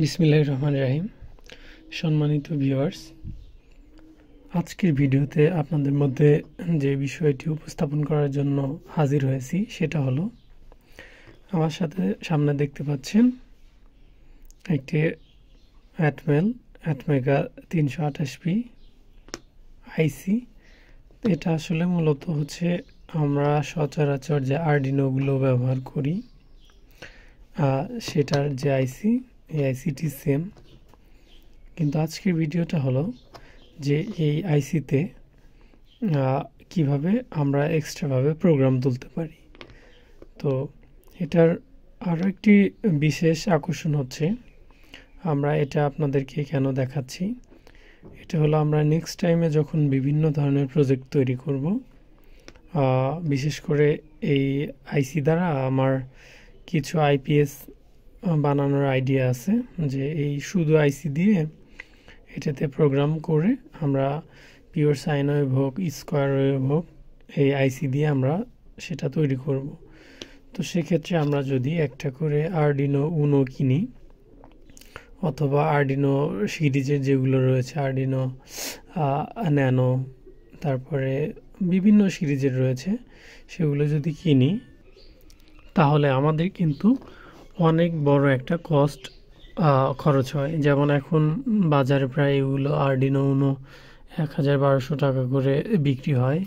বিসমিল্লাহির রহমানির রহিম। সম্মানিত ভিউয়ার্স, আজকের ভিডিওতে আপনাদের মধ্যে যে বিষয়টি উপস্থাপন করার জন্য হাজির হয়েছি সেটা হলো, আমার সামনে দেখতে পাচ্ছেন একটি ATmega 328p আইসি। এটা আসলে মূলত হচ্ছে আমরা সচরাচর যে আরডিনোগুলো ব্যবহার করি সেটার যে আইসি, এই আইসিটি সেম, কিন্তু আজকের ভিডিওটা হলো যে এই আইসিতে কিভাবে আমরা এক্সট্রাভাবে প্রোগ্রাম তুলতে পারি। তো এটার আরও একটি বিশেষ আকর্ষণ হচ্ছে, আমরা এটা আপনাদেরকে কেন দেখাচ্ছি, এটা হলো আমরা নেক্সট টাইমে যখন বিভিন্ন ধরনের প্রজেক্ট তৈরি করব, বিশেষ করে এই আইসি দ্বারা আমার কিছু আইপিএস বানানোর আইডিয়া আছে, যে এই শুধু আইসি দিয়ে এটাতে প্রোগ্রাম করে আমরা পিওর সাইন ওয়েভ হোক, স্কোয়ার ওয়েভ হোক, এই আইসি দিয়ে আমরা সেটা তৈরি করব। তো সেক্ষেত্রে আমরা যদি একটা করে আরডিনো উনো কিনি, অথবা আরডিনো সিরিজের যেগুলো রয়েছে, আরডিনো ন্যানো, তারপরে বিভিন্ন সিরিজের রয়েছে, সেগুলো যদি কিনি তাহলে আমাদের কিন্তু অনেক বড় একটা কস্ট খরচ হয়। যেমন এখন বাজারে প্রায় এগুলো আরডিনো উনো ১,১২০০ টাকা করে বিক্রি হয়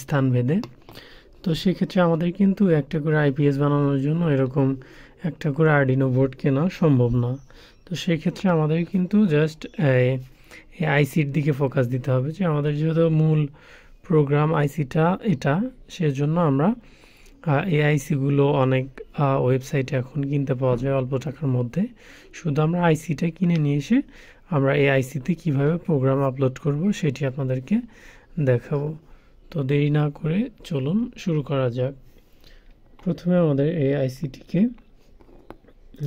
স্থানভেদে। তো সেক্ষেত্রে আমাদের কিন্তু একটা করে আইপিএস বানানোর জন্য এরকম একটা করে আরডিনো বোর্ড কেনা সম্ভব না। তো সেক্ষেত্রে আমাদের কিন্তু জাস্ট এই আইসির দিকে ফোকাস দিতে হবে, যে আমাদের যেহেতু মূল প্রোগ্রাম আইসিটা এটা, সেজন্য আমরা এই আইসিগুলো অনেক ওয়েবসাইটে এখন কিনতে পাওয়া যায় অল্প টাকার মধ্যে। শুধু আমরা আইসিটা কিনে নিয়ে এসে আমরা এই আইসিতে কীভাবে প্রোগ্রাম আপলোড করব সেটি আপনাদেরকে দেখাবো। তো দেরি না করে চলুন শুরু করা যাক। প্রথমে আমাদের এই আইসিটিকে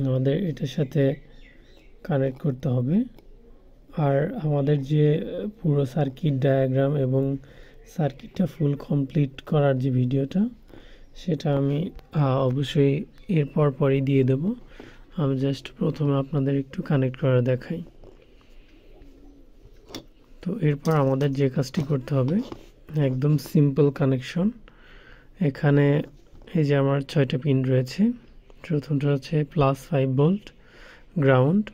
আমাদের এটার সাথে কানেক্ট করতে হবে, আর আমাদের যে পুরো সার্কিট ডায়াগ্রাম এবং সার্কিটটা ফুল কমপ্লিট করার যে ভিডিওটা, সেটা আমি অবশ্যই এরপর পরই দিয়ে দেব। আমি জাস্ট প্রথমে আপনাদের একটু কানেক্ট করে দেখাই। তো এরপর আমাদের যে কাজটি করতে হবে, একদম সিম্পল কানেকশন। এখানে এই যে আমার 6টা পিন রয়েছে। প্রথমটা হচ্ছে +5 ভোল্ট গ্রাউন্ড,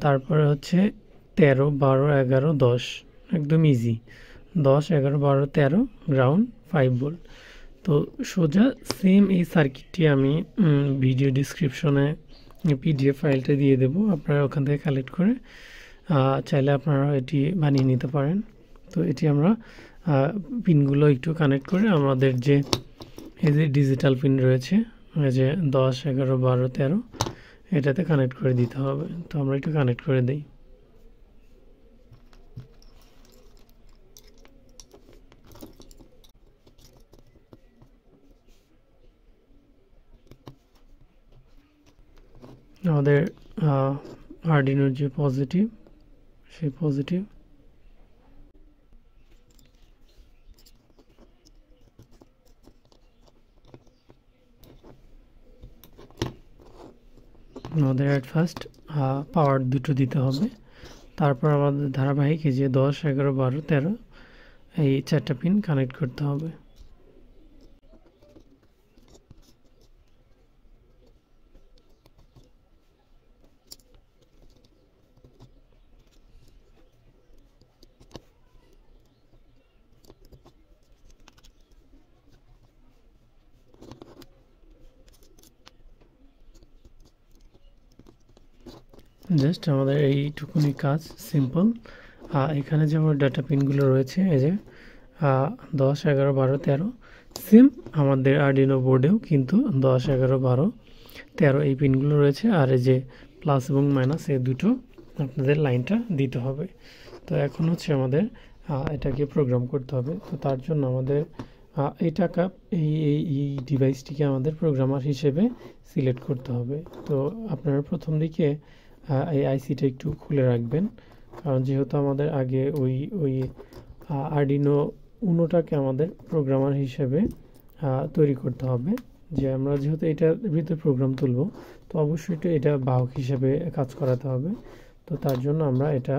তারপরে হচ্ছে 13, 12, 11, 10, একদম ইজি। 10, 11, 12, 13 ground, 5 volt. তো সোজা সেম এই সার্কিটটি আমি ভিডিও ডিসক্রিপশনে পিডিএফ ফাইলটা দিয়ে দেব, আপনারা ওখান থেকে কালেক্ট করে চাইলে আপনারা এটি বানিয়ে নিতে পারেন। তো এটি আমরা পিনগুলো একটু কানেক্ট করে আমাদের যে এই যে ডিজিটাল পিন রয়েছে, এই যে 10, 11, 12, 13, এটাতে কানেক্ট করে দিতে হবে। তো আমরা একটু কানেক্ট করে দিই। আমাদের আরডিনোর যে পজিটিভ, সেই পজিটিভ আমাদের অ্যাট ফার্স্ট পাওয়ার দুটো দিতে হবে, তারপর আমাদের ধারাবাহিক এই যে 10, 11, 12, 13 এই 4টা পিন কানেক্ট করতে হবে। জাস্ট আমাদের এইটুকুনি কাজ, সিম্পল। এখানে যে আমার ডাটা পিনগুলো রয়েছে, এই যে 10, 11, 12, 13 সেম আমাদের আরডিনো বোর্ডেও কিন্তু 10, 11, 12, 13 এই পিনগুলো রয়েছে, আর এই যে প্লাস এবং মাইনাস এই দুটো আপনাদের লাইনটা দিতে হবে। তো এখন হচ্ছে আমাদের এটাকে প্রোগ্রাম করতে হবে। তো তার জন্য আমাদের এই ডিভাইসটিকে আমাদের প্রোগ্রামার হিসেবে সিলেক্ট করতে হবে। তো আপনারা প্রথম দিকে এই আইসিটা একটু খুলে রাখবেন, কারণ যেহেতু আমাদের আগে ওই আরডিনো উনোটাকে আমাদের প্রোগ্রামার হিসেবে তৈরি করতে হবে, যে আমরা যেহেতু এটার ভিতরে প্রোগ্রাম তুলব, তো অবশ্যই এটা বাহক হিসেবে কাজ করাতে হবে। তো তার জন্য আমরা এটা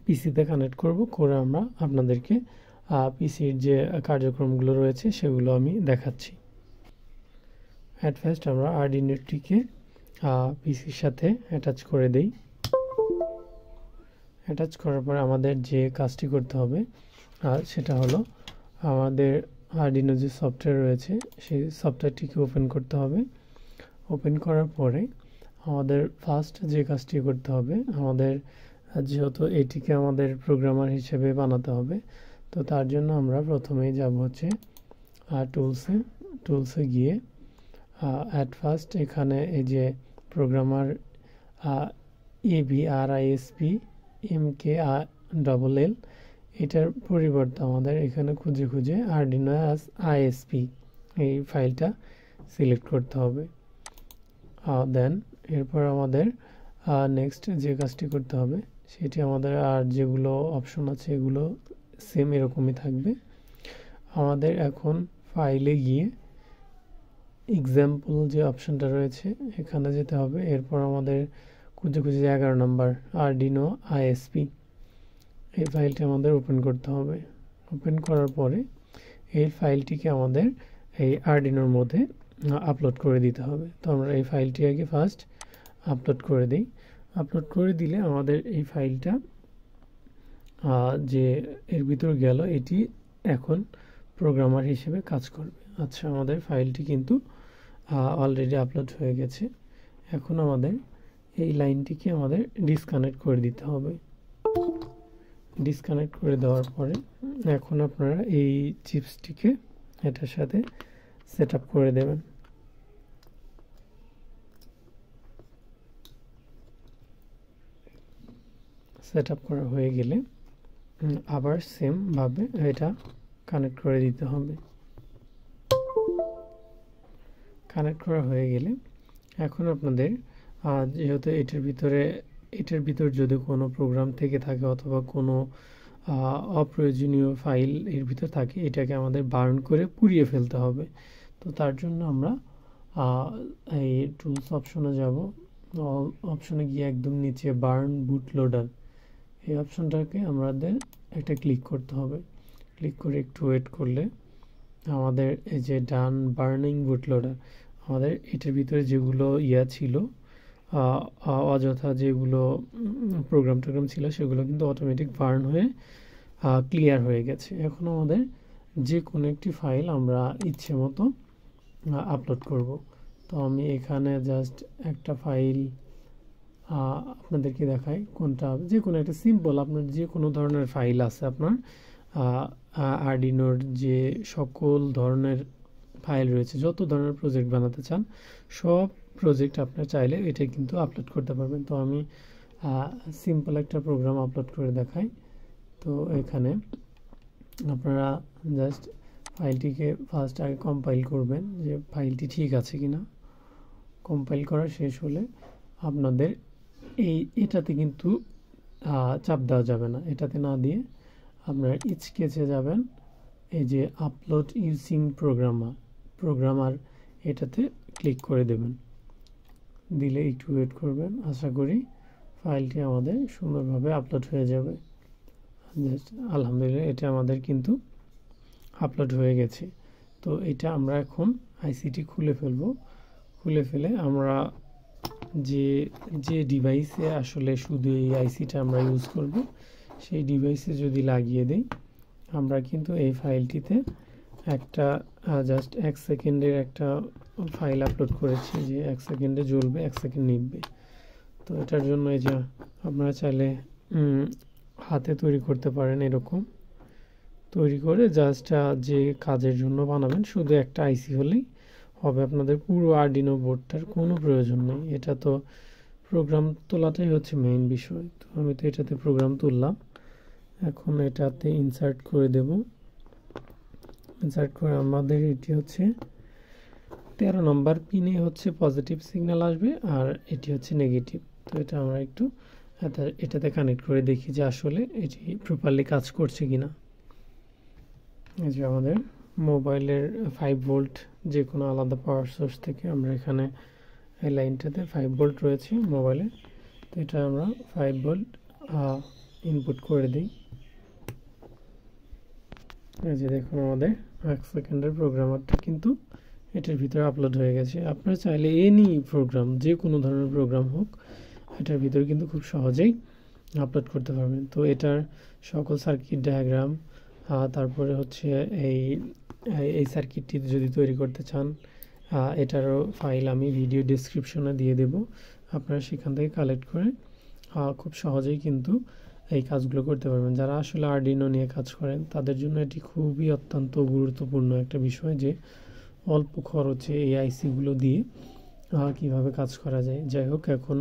পিসিতে কানেক্ট করব, করে আমরা আপনাদেরকে পিসির যে কার্যক্রমগুলো রয়েছে সেগুলো আমি দেখাচ্ছি। অ্যাট ফার্স্ট আমরা আরডিনোটিকে পিসির সাথে অ্যাটাচ করে দেই। অ্যাটাচ করার পর আমাদের যে কাজটি করতে হবে সেটা হলো আমাদের আরডিনো যে সফটওয়্যার রয়েছে সেই সফটওয়্যারটিকে ওপেন করতে হবে। ওপেন করার পরে আমাদের ফার্স্ট যে কাজটি করতে হবে, আমাদের যেহেতু এটিকে আমাদের প্রোগ্রামার হিসেবে বানাতে হবে, তো তার জন্য আমরা প্রথমেই যাব হচ্ছে টুলসে গিয়ে অ্যাট ফার্স্ট এখানে এই যে প্রোগ্রামার ArduinoISP MKLL এটার পরিবর্তে আমাদের এখানে খুঁজে ArduinoISP এই ফাইলটা সিলেক্ট করতে হবে। দেন এরপর আমাদের নেক্সট যে কাজটি করতে হবে সেটি আমাদের আর যেগুলো অপশন আছে এগুলো সেম এরকমই থাকবে। আমাদের এখন ফাইলে গিয়ে এক্সাম্পল যে অপশনটা রয়েছে এখানে যেতে হবে। এরপর আমাদের খুঁজে 11 নম্বর ArduinoISP এই ফাইলটি আমাদের ওপেন করতে হবে। ওপেন করার পরে এই ফাইলটিকে আমাদের এই আরডিনোর মধ্যে আপলোড করে দিতে হবে। তো আমরা এই ফাইলটি আগে ফার্স্ট আপলোড করে দিই। আপলোড করে দিলে আমাদের এই ফাইলটা যে এর ভিতর গেল এটি এখন প্রোগ্রামার হিসেবে কাজ করবে। আচ্ছা, আমাদের ফাইলটি কিন্তু অলরেডি আপলোড হয়ে গেছে। এখন আমাদের এই লাইনটিকে আমাদের ডিসকানেক্ট করে দিতে হবে। ডিসকানেক্ট করে দেওয়ার পরে এখন আপনারা এই চিপসটিকে এটার সাথে সেট আপ করে দেবেন। সেট আপ করা হয়ে গেলে আবার সেম ভাবে এটা কানেক্ট করে দিতে হবে। কানেক্ট করা হয়ে গেলে এখন আপনাদের যেহেতু এটার ভিতর যদি কোনো প্রোগ্রাম থেকে থাকে অথবা কোনো অপ্রয়োজনীয় ফাইল এর ভিতর থাকে, এটাকে আমাদের বার্ন করে পুড়িয়ে ফেলতে হবে। তো তার জন্য আমরা এই টুলস অপশনে যাব। অপশনে গিয়ে একদম নিচে বার্ন বুটলোডার এই অপশনটাকে আমাদের একটা ক্লিক করতে হবে। ক্লিক করে একটু ওয়েট করলে আমাদের এই যে ডান বার্নিং বুটলোডার, আমাদের এটার ভিতরে যেগুলো ছিল অযথা যেগুলো প্রোগ্রাম ছিল সেগুলো কিন্তু অটোমেটিক বার্ন হয়ে ক্লিয়ার হয়ে গেছে। এখন আমাদের যে কোনো একটি ফাইল আমরা ইচ্ছে মতো আপলোড করব। তো আমি এখানে জাস্ট একটা ফাইল আপনাদেরকে দেখাই কোনটা, যে কোনো একটা সিম্পল আপনার যে কোনো ধরনের ফাইল আছে আপনার আরডিনোর যে সকল ধরনের ফাইল রয়েছে, যত ধরনের প্রজেক্ট বানাতে চান সব প্রজেক্ট আপনার চাইলে এটা কিন্তু আপলোড করতে পারবেন। তো আমি সিম্পল একটা প্রোগ্রাম আপলোড করে দেখাই। তো এখানে আপনারা জাস্ট ফাইলটিকে ফার্স্ট আগে কম্পাইল করবেন যে ফাইলটি ঠিক আছে কিনা। কম্পাইল করা শেষ হলে আপনাদের এটাতে কিন্তু চাপ দেওয়া যাবে না, এটাতে না দিয়ে আপনারা স্কেচে যাবেন। এই যে আপলোড ইউজিং প্রোগ্রামার এটাতে ক্লিক করে দেবেন। দিলে একটু ওয়েট করবেন, আশা করি ফাইলটি আমাদের সুন্দরভাবে আপলোড হয়ে যাবে। আলহামদুলিল্লাহ এটা আমাদের কিন্তু আপলোড হয়ে গেছে। তো এটা আমরা এখন আইসিটি খুলে ফেলবো। খুলে ফেলে আমরা যে ডিভাইসে আসলে শুধু এই আইসিটা আমরা ইউজ করব সেই ডিভাইসে যদি লাগিয়ে দিই, আমরা কিন্তু এই ফাইলটিতে একটা জাস্ট 1 সেকেন্ডের একটা ফাইল আপলোড করেছি যে 1 সেকেন্ডে জ্বলবে, 1 সেকেন্ড নিবে। তো এটার জন্য এই যে আপনারা চাইলে হাতে তৈরি করতে পারেন, এরকম তৈরি করে জাস্ট যে কাজের জন্য বানাবেন শুধু একটা আইসি হলেই হবে। আপনাদের পুরো আরডিনো বোর্ডটার কোনো প্রয়োজন নেই। এটা তো প্রোগ্রাম তোলাটাই হচ্ছে মেইন বিষয়। তো আমি তো এটাতে প্রোগ্রাম তুললাম, এখন এটাতে ইনসার্ট করে দেব। ইনসার্ট করে আমাদের এটি হচ্ছে 13 নম্বর পিনে হচ্ছে পজিটিভ সিগন্যাল আসবে আর এটি হচ্ছে নেগেটিভ। তো এটা আমরা একটু এটাতে কানেক্ট করে দেখি যে আসলে এটি প্রপারলি কাজ করছে কিনা। এই যে আমাদের মোবাইলের 5 ভোল্ট যে কোনো আলাদা পাওয়ার সোর্স থেকে। আমরা এখানে এই লাইনটাতে 5 ভোল্ট রয়েছে মোবাইলে, তো এটা আমরা 5 ভোল্ট ইনপুট করে দিই। এই যে দেখুন আমাদের 1 সেকেন্ডের প্রোগ্রামারটা কিন্তু এটার ভিতরে আপলোড হয়ে গেছে। আপনারা চাইলে এনি প্রোগ্রাম, যে কোনো ধরনের প্রোগ্রাম হোক, এটার ভিতরে কিন্তু খুব সহজেই আপলোড করতে পারবেন। তো এটার সকল সার্কিট ডায়াগ্রাম, তারপরে হচ্ছে এই সার্কিটটি যদি তৈরি করতে চান, এটারও ফাইল আমি ভিডিও ডেসক্রিপশনে দিয়ে দেব, আপনারা সেখান থেকে কালেক্ট করে খুব সহজেই কিন্তু এই কাজগুলো করতে পারবেন। যারা আসলে আরডিনো নিয়ে কাজ করেন তাদের জন্য এটি খুবই অত্যন্ত গুরুত্বপূর্ণ একটা বিষয়, যে অল্প খরচে এই আইসিগুলো দিয়ে কীভাবে কাজ করা যায়। যাই হোক, এখন